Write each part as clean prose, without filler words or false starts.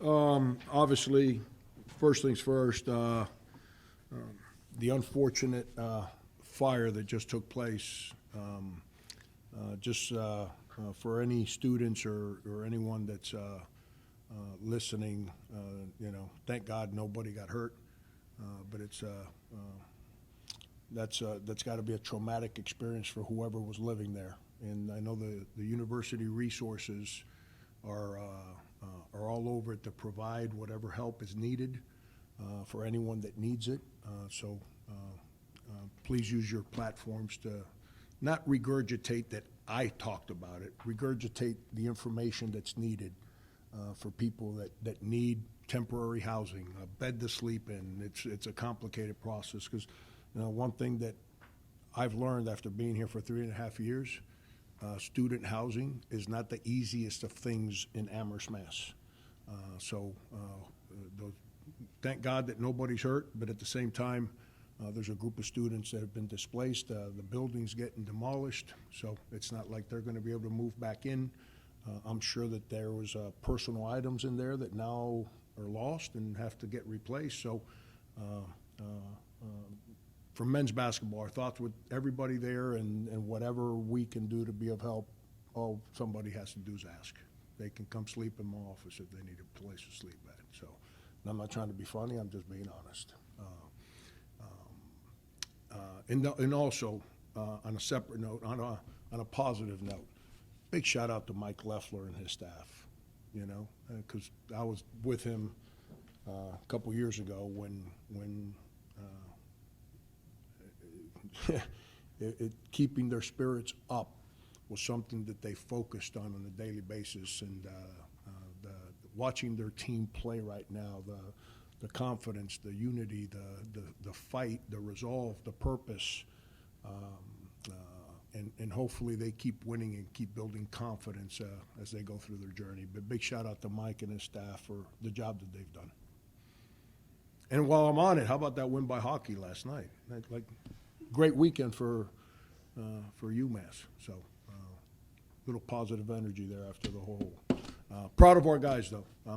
Obviously, first things first, the unfortunate fire that just took place, for any students or anyone that's listening, thank God nobody got hurt, but that's got to be a traumatic experience for whoever was living there. And I know the university resources are all over it to provide whatever help is needed for anyone that needs it. So please use your platforms to not regurgitate that I talked about it, regurgitate the information that's needed for people that need temporary housing, a bed to sleep in. It's a complicated process because one thing that I've learned after being here for 3.5 years, student housing is not the easiest of things in Amherst, Mass. Thank God that nobody's hurt, but at the same time, there's a group of students that have been displaced. The building's getting demolished, so it's not like they're going to be able to move back in. I'm sure that there was personal items in there that now are lost and have to get replaced. So for men's basketball, our thoughts with everybody there, and whatever we can do to be of help, all somebody has to do is ask. They can come sleep in my office if they need a place to sleep at. So I'm not trying to be funny, I'm just being honest. And also, on a separate note, on a positive note, big shout out to Mike Leffler and his staff, because I was with him a couple years ago when keeping their spirits up was something that they focused on a daily basis, and watching their team play right now, the confidence, the unity, the fight, the resolve, the purpose, and hopefully they keep winning and keep building confidence as they go through their journey. But big shout out to Mike and his staff for the job that they've done. And while I'm on it, how about that win by hockey last night? Great weekend for UMass. So little positive energy there after the whole. Proud of our guys, though. I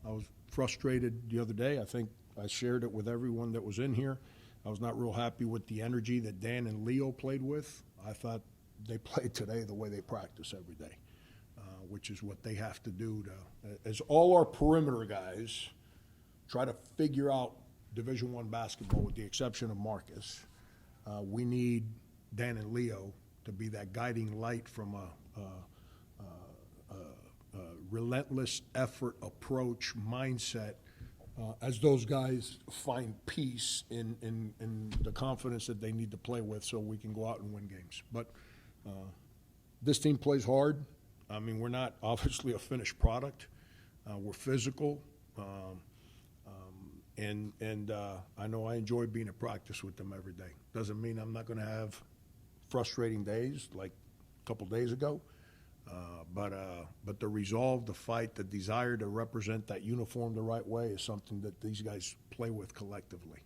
was frustrated the other day. I think I shared it with everyone that was in here. I was not real happy with the energy that Dan and Leo played with. I thought they played today the way they practice every day, which is what they have to do as all our perimeter guys try to figure out Division I basketball, with the exception of Marcus. We need Dan and Leo to be that guiding light from a relentless effort, approach, mindset, as those guys find peace in the confidence that they need to play with so we can go out and win games. But this team plays hard. I mean, we're not obviously a finished product. We're physical. And I know I enjoy being at practice with them every day. Doesn't mean I'm not going to have frustrating days like a couple days ago. But the resolve, the fight, the desire to represent that uniform the right way is something that these guys play with collectively.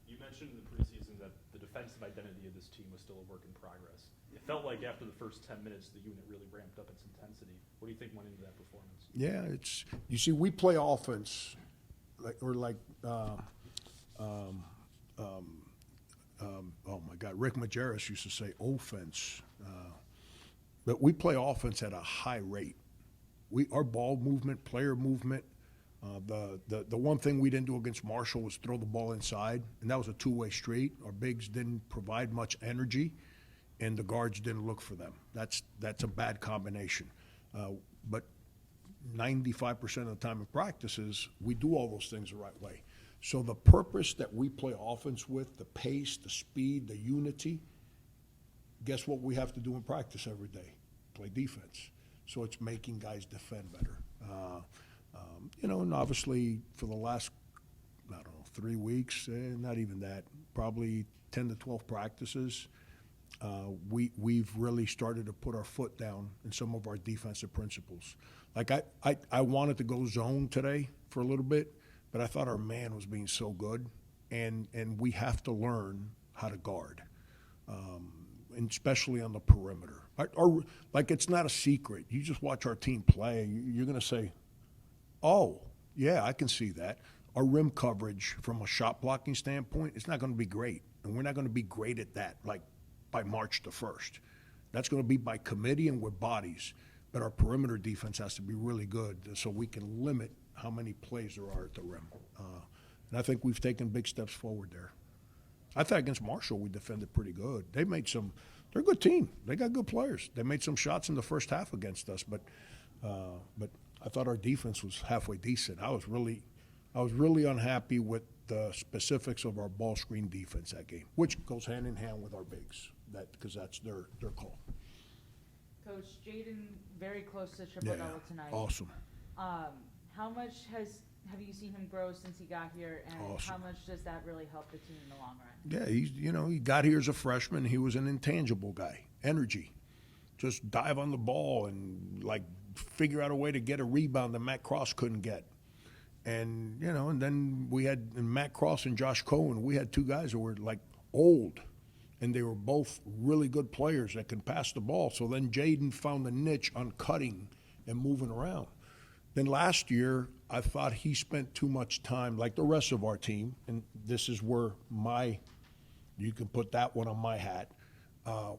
You mentioned in the preseason that the defensive identity of this team was still a work in progress. It felt like after the first 10 minutes, the unit really ramped up its intensity. What do you think went into that performance? Yeah, you see, we play offense, oh my God, Rick Majerus used to say offense. But we play offense at a high rate. Our ball movement, player movement, the one thing we didn't do against Marshall was throw the ball inside, and that was a two-way street. Our bigs didn't provide much energy, and the guards didn't look for them. That's a bad combination. But 95% of the time in practices, we do all those things the right way. So the purpose that we play offense with, the pace, the speed, the unity, guess what we have to do in practice every day? Play defense. So it's making guys defend better. And obviously for the last, 3 weeks, not even that, probably 10 to 12 practices, we've really started to put our foot down in some of our defensive principles. Like I wanted to go zone today for a little bit, but I thought our man was being so good, and we have to learn how to guard. And especially on the perimeter. Like, it's not a secret. You just watch our team play. You're going to say, Oh, yeah, I can see that. Our rim coverage from a shot blocking standpoint, it's not going to be great. And we're not going to be great at that, like by March the 1st. That's going to be by committee and with bodies. But our perimeter defense has to be really good so we can limit how many plays there are at the rim. And I think we've taken big steps forward there. I thought against Marshall we defended pretty good. They're a good team. They got good players. They made some shots in the first half against us, but I thought our defense was halfway decent. I was really unhappy with the specifics of our ball screen defense that game, which goes hand in hand with our bigs, because that's their call. Coach, Jaden very close to triple-double tonight. Awesome. How much have you seen him grow since he got here, and Awesome. how much does that really help the team in the long run? Yeah, he got here as a freshman. He was an intangible guy, energy, just dive on the ball and like figure out a way to get a rebound that Matt Cross couldn't get. And and then we had Matt Cross and Josh Cohen. We had two guys who were like old, and they were both really good players that can pass the ball. So then Jaden found a niche on cutting and moving around. Then last year, I thought he spent too much time, like the rest of our team, and this is where you can put that one on my hat.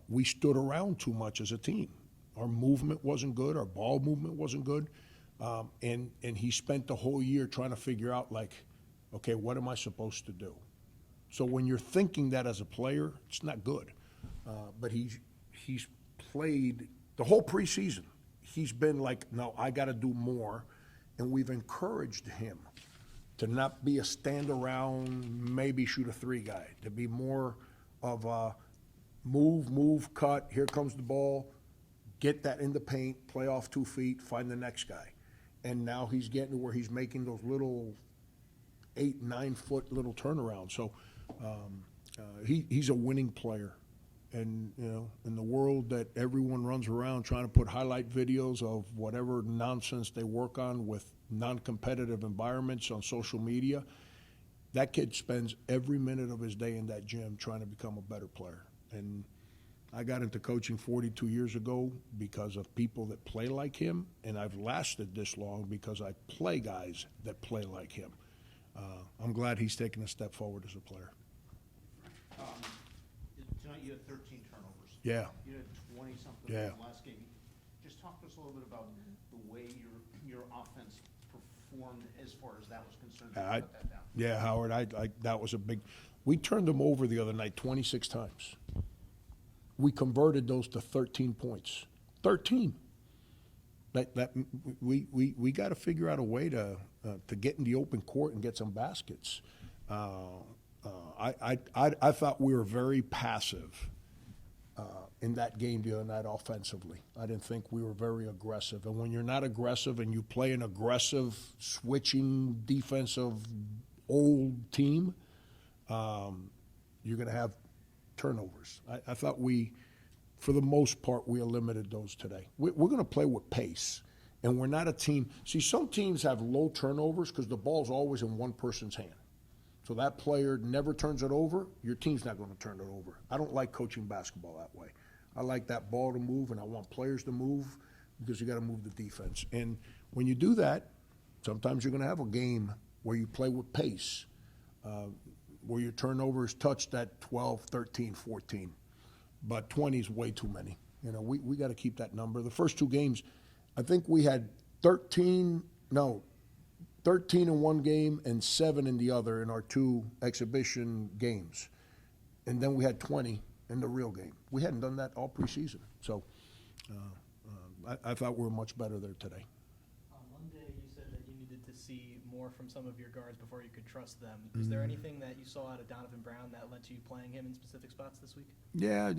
We stood around too much as a team. Our movement wasn't good. Our ball movement wasn't good. And he spent the whole year trying to figure out, like, okay, what am I supposed to do? So when you're thinking that as a player, it's not good. But he's played the whole preseason. He's been like, no, I got to do more. And we've encouraged him to not be a stand around, maybe shoot a three guy, to be more of a move, cut, here comes the ball, get that in the paint, play off 2 feet, find the next guy. And now he's getting to where he's making those little 8-9 foot little turnarounds. So he's a winning player. And in the world that everyone runs around trying to put highlight videos of whatever nonsense they work on with non-competitive environments on social media, that kid spends every minute of his day in that gym trying to become a better player. And I got into coaching 42 years ago because of people that play like him, and I've lasted this long because I play guys that play like him. I'm glad he's taken a step forward as a player. Tonight you had 13 turnovers. Yeah. You had 20-something Yeah. in the last game. Just talk to us a little bit about the way your offense performed as far as that was concerned. Put that down. Yeah, Howard, that was a big. We turned them over the other night 26 times. We converted those to 13 points. 13. We got to figure out a way to get in the open court and get some baskets. I thought we were very passive in that game the other night offensively. I didn't think we were very aggressive. And when you're not aggressive and you play an aggressive, switching, defensive, old team, you're going to have turnovers. I thought for the most part, we eliminated those today. We're going to play with pace. And we're not a team. See, some teams have low turnovers because the ball's always in one person's hand. So that player never turns it over, your team's not going to turn it over. I don't like coaching basketball that way. I like that ball to move, and I want players to move because you got to move the defense. And when you do that, sometimes you're going to have a game where you play with pace, where your turnovers touched at 12, 13, 14. But 20 is way too many. We got to keep that number. The first two games, I think we had 13 in one game and 7 in the other in our 2 exhibition games. And then we had 20 in the real game. We hadn't done that all preseason. So I thought we were much better there today. On Monday, you said that you needed to see more from some of your guards before you could trust them. Is there anything that you saw out of Donovan Brown that led to you playing him in specific spots this week? Yeah,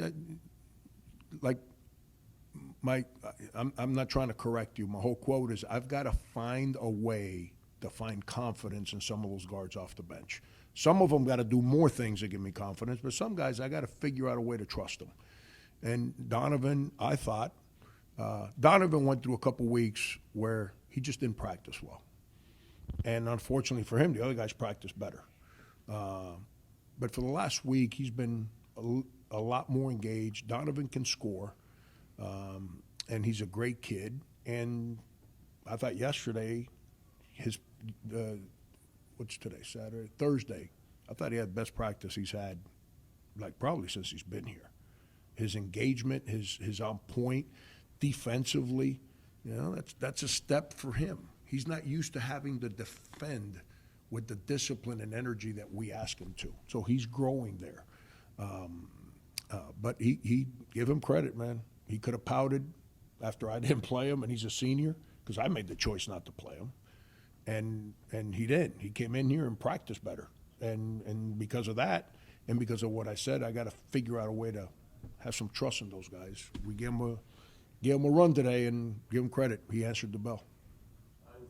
I'm not trying to correct you. My whole quote is, I've got to find a way to find confidence in some of those guards off the bench. Some of them got to do more things to give me confidence, but some guys, I got to figure out a way to trust them. And Donovan, I thought, Donovan went through a couple weeks where he just didn't practice well. And unfortunately for him, the other guys practiced better. But for the last week, he's been a lot more engaged. Donovan can score, and he's a great kid. And I thought yesterday what's today, Saturday? Thursday. I thought he had best practice he's had, like, probably since he's been here. His engagement, his on point defensively, you know, that's a step for him. He's not used to having to defend with the discipline and energy that we ask him to. So he's growing there. But he give him credit, man. He could have pouted after I didn't play him, and he's a senior, because I made the choice not to play him. And he did. He came in here and practiced better. And because of that, and because of what I said, I got to figure out a way to have some trust in those guys. We gave him a run today and give him credit. He answered the bell. On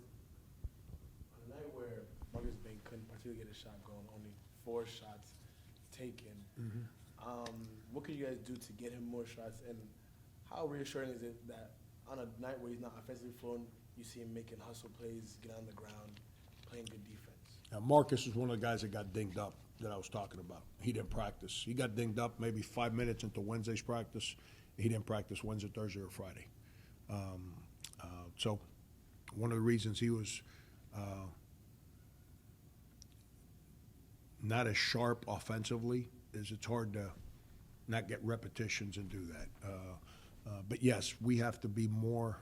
a night where Marcus Bain couldn't particularly get a shot going, only 4 shots taken, what could you guys do to get him more shots? And how reassuring is it that on a night where he's not offensively flowing, you see him making hustle plays, get on the ground, playing good defense? Now, Marcus is one of the guys that got dinged up that I was talking about. He didn't practice. He got dinged up maybe 5 minutes into Wednesday's practice. He didn't practice Wednesday, Thursday, or Friday. So one of the reasons he was not as sharp offensively is it's hard to not get repetitions and do that. But yes, we have to be more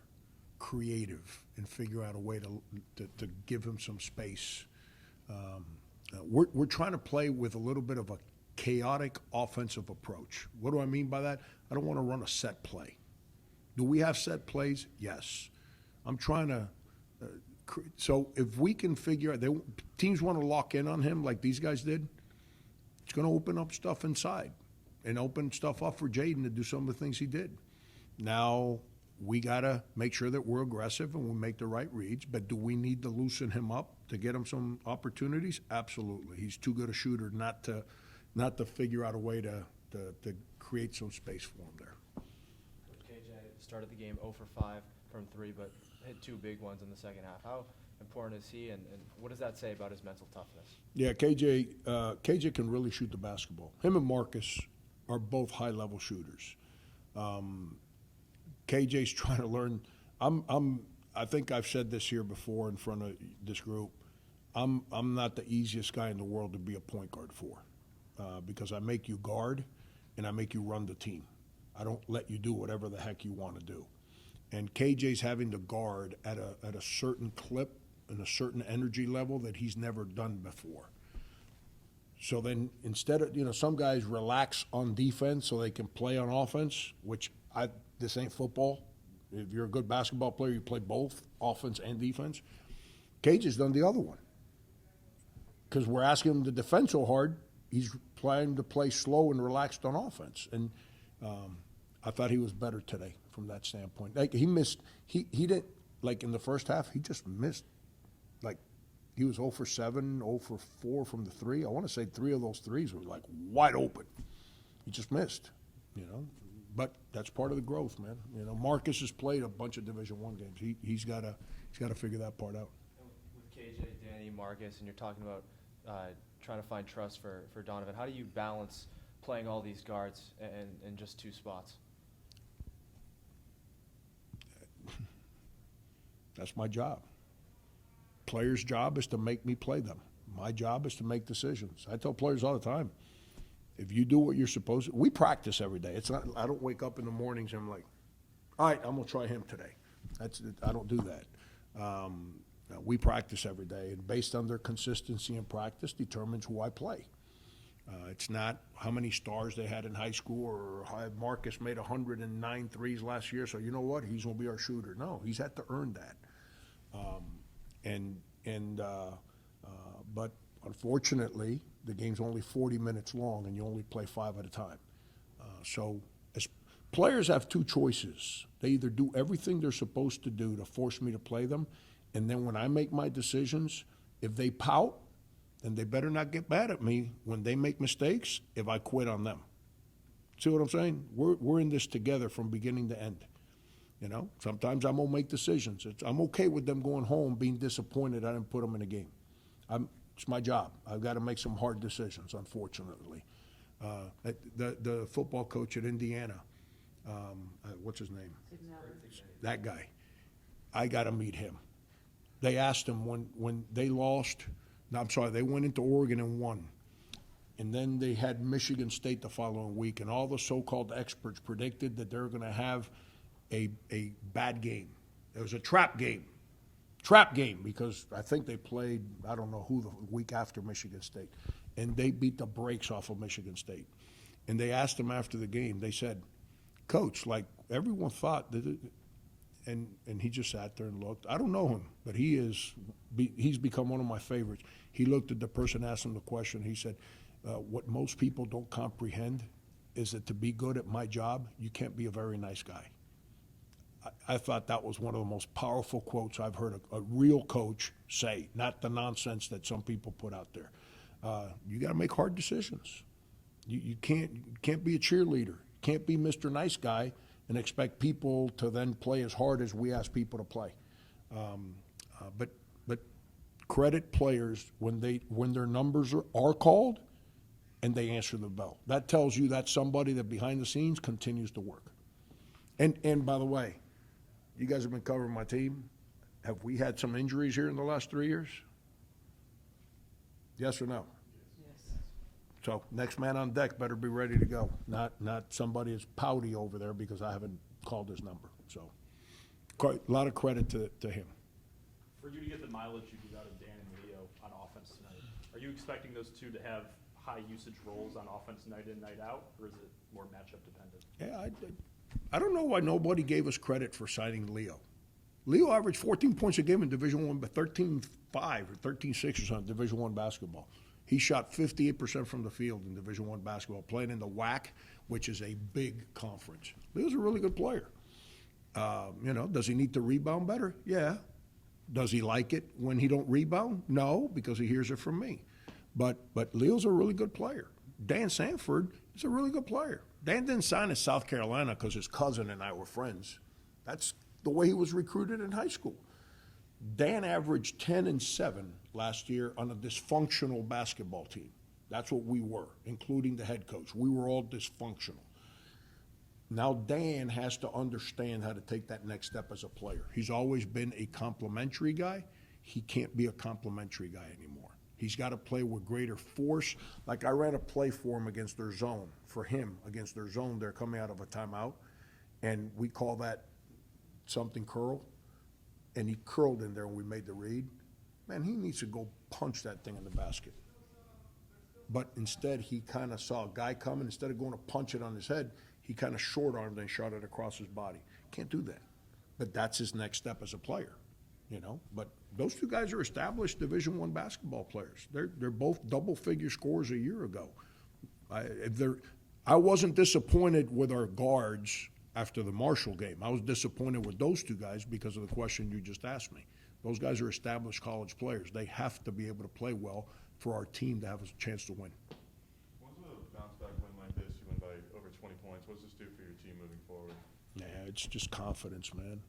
creative and figure out a way to give him some space. We're trying to play with a little bit of a chaotic offensive approach. What do I mean by that? I don't want to run a set play. Do we have set plays? Yes. I'm trying to so if we can figure out, teams want to lock in on him like these guys did, it's going to open up stuff inside and open stuff up for Jaden to do some of the things he did. Now, we got to make sure that we're aggressive and we make the right reads, but do we need to loosen him up to get him some opportunities? Absolutely. He's too good a shooter not to figure out a way to create some space for him there. KJ started the game 0 for 5 from 3, but hit 2 big ones in the second half. How important is he, and what does that say about his mental toughness? Yeah, KJ can really shoot the basketball. Him and Marcus are both high-level shooters. KJ's trying to learn. I think I've said this here before in front of this group. I'm not the easiest guy in the world to be a point guard for, because I make you guard and I make you run the team. I don't let you do whatever the heck you want to do. And KJ's having to guard at a certain clip and a certain energy level that he's never done before. So then instead of, some guys relax on defense so they can play on offense, which this ain't football. If you're a good basketball player, you play both offense and defense. Cage has done the other one. Because we're asking him to defend so hard, he's trying to play slow and relaxed on offense. And I thought he was better today from that standpoint. Like he didn't, like in the first half, he just missed. Like he was 0 for 7, 0 for 4 from the 3. I want to say 3 of those threes were like wide open. He just missed, But that's part of the growth, man. Marcus has played a bunch of Division I games. He's got to figure that part out. With KJ, Danny, Marcus, and you're talking about trying to find trust for Donovan, how do you balance playing all these guards in just 2 spots? That's my job. Players' job is to make me play them. My job is to make decisions. I tell players all the time, if you do what you're supposed to, we practice every day. It's not, I don't wake up in the mornings and I'm like, all right, I'm going to try him today. I don't do that. We practice every day, and based on their consistency in practice determines who I play. It's not how many stars they had in high school or how Marcus made 109 threes last year, so you know what? He's going to be our shooter. No, he's had to earn that. But unfortunately, the game's only 40 minutes long, and you only play 5 at a time. So as players have 2 choices. They either do everything they're supposed to do to force me to play them, and then when I make my decisions, if they pout, then they better not get mad at me when they make mistakes if I quit on them. See what I'm saying? We're in this together from beginning to end. Sometimes I'm going to make decisions. I'm okay with them going home being disappointed I didn't put them in a game. It's my job. I've got to make some hard decisions, unfortunately. The football coach at Indiana, what's his name? That guy. I got to meet him. they asked him when they lost, no, I'm sorry, they went into Oregon and won. And then they had Michigan State the following week, and all the so-called experts predicted that they were going to have a bad game. It was a trap game. Trap game, because I think they played, I don't know who, the week after Michigan State. And they beat the brakes off of Michigan State. And they asked him after the game, they said, Coach, like everyone thought that and he just sat there and looked. I don't know him, but he's become one of my favorites. He looked at the person, asked him the question. He said, what most people don't comprehend is that to be good at my job, you can't be a very nice guy. I thought that was one of the most powerful quotes I've heard a real coach say, not the nonsense that some people put out there. You got to make hard decisions. You can't be a cheerleader. You can't be Mr. Nice Guy and expect people to then play as hard as we ask people to play. But credit players when their numbers are called and they answer the bell. That tells you that's somebody that behind the scenes continues to work. And by the way, you guys have been covering my team. Have we had some injuries here in the last 3 years? Yes or no? Yes. So next man on deck better be ready to go. Not somebody that's pouty over there because I haven't called his number. So a lot of credit to him. For you to get the mileage you do out of Dan and Leo on offense tonight, are you expecting those two to have high usage roles on offense night in, night out, or is it more matchup dependent? Yeah, I don't know why nobody gave us credit for signing Leo. Leo averaged 14 points a game in Division I, but 13.5 or 13.6 or something, Division I basketball. He shot 58% from the field in Division I basketball, playing in the WAC, which is a big conference. Leo's a really good player. Does he need to rebound better? Yeah. Does he like it when he don't rebound? No, because he hears it from me. But Leo's a really good player. Dan Sanford is a really good player. Dan didn't sign at South Carolina because his cousin and I were friends. That's the way he was recruited in high school. Dan averaged 10 and 7 last year on a dysfunctional basketball team. That's what we were, including the head coach. We were all dysfunctional. Now Dan has to understand how to take that next step as a player. He's always been a complimentary guy. He can't be a complimentary guy anymore. He's got to play with greater force. Like I ran a play for him against their zone. For him, against their zone, they're coming out of a timeout. And we call that something curl. And he curled in there and we made the read. Man, he needs to go punch that thing in the basket. But instead, he kind of saw a guy coming. Instead of going to punch it on his head, he kind of short-armed and shot it across his body. Can't do that. But that's his next step as a player. But those two guys are established Division I basketball players. They're both double-figure scorers a year ago. I wasn't disappointed with our guards after the Marshall game. I was disappointed with those two guys because of the question you just asked me. Those guys are established college players. They have to be able to play well for our team to have a chance to win. Once a bounce-back win like this, you win by over 20 points. What does this do for your team moving forward? Yeah, it's just confidence, man.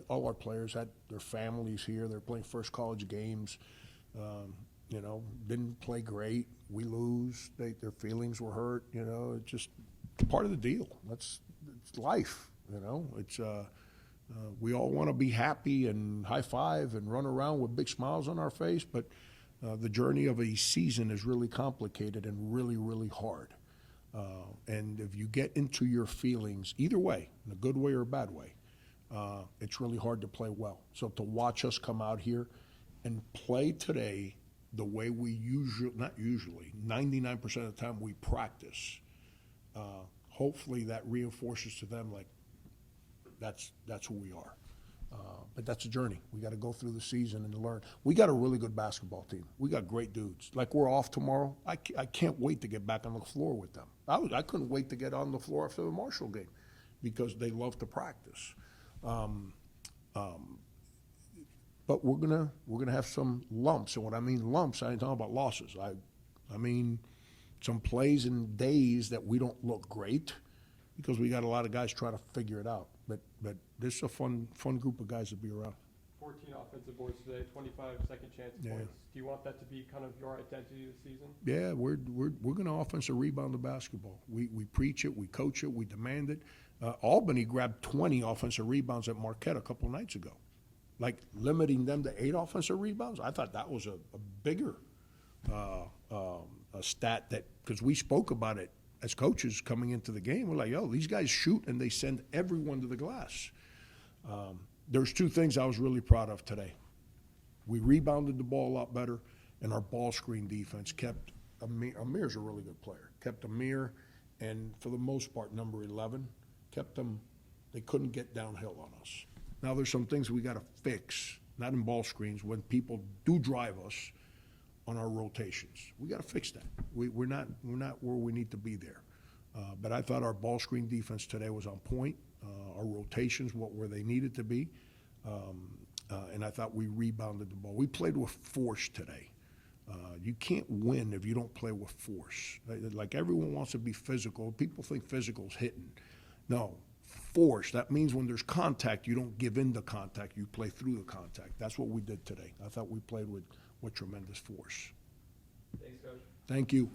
All our players had their families here. They're playing first college games. Didn't play great. We lose. Their feelings were hurt. It's just part of the deal. It's life. It's we all want to be happy and high five and run around with big smiles on our face, but the journey of a season is really complicated and really, really hard. And if you get into your feelings, either way, in a good way or a bad way, it's really hard to play well. So to watch us come out here and play today the way we not usually, 99% of the time we practice, hopefully that reinforces to them like that's who we are. But that's a journey. We got to go through the season and learn. We got a really good basketball team. We got great dudes. Like we're off tomorrow. I can't wait to get back on the floor with them. I couldn't wait to get on the floor after the Marshall game because they love to practice. But we're gonna have some lumps, and when I mean lumps, I ain't talking about losses. I mean some plays and days that we don't look great because we got a lot of guys trying to figure it out. But this is a fun group of guys to be around. 14 offensive boards today, 25 second chance points. Do you want that to be kind of your identity this season? Yeah, we're going to offensive rebound the basketball. We preach it, we coach it, we demand it. Albany grabbed 20 offensive rebounds at Marquette a couple nights ago. like limiting them to 8 offensive rebounds, I thought that was a bigger a stat that, because we spoke about it as coaches coming into the game. We're like, yo, these guys shoot and they send everyone to the glass. There's 2 things I was really proud of today. We rebounded the ball a lot better, and our ball screen defense kept Amir's a really good player. Kept Amir, and for the most part, number 11, kept them. They couldn't get downhill on us. Now there's some things we got to fix, not in ball screens, when people do drive us on our rotations. We got to fix that. We're not where we need to be there. But I thought our ball screen defense today was on point. Our rotations, where they needed to be. And I thought we rebounded the ball. We played with force today. You can't win if you don't play with force. Like everyone wants to be physical. People think physical's hitting. No, force. That means when there's contact, you don't give in to contact. You play through the contact. That's what we did today. I thought we played with tremendous force. Thanks, Coach. Thank you.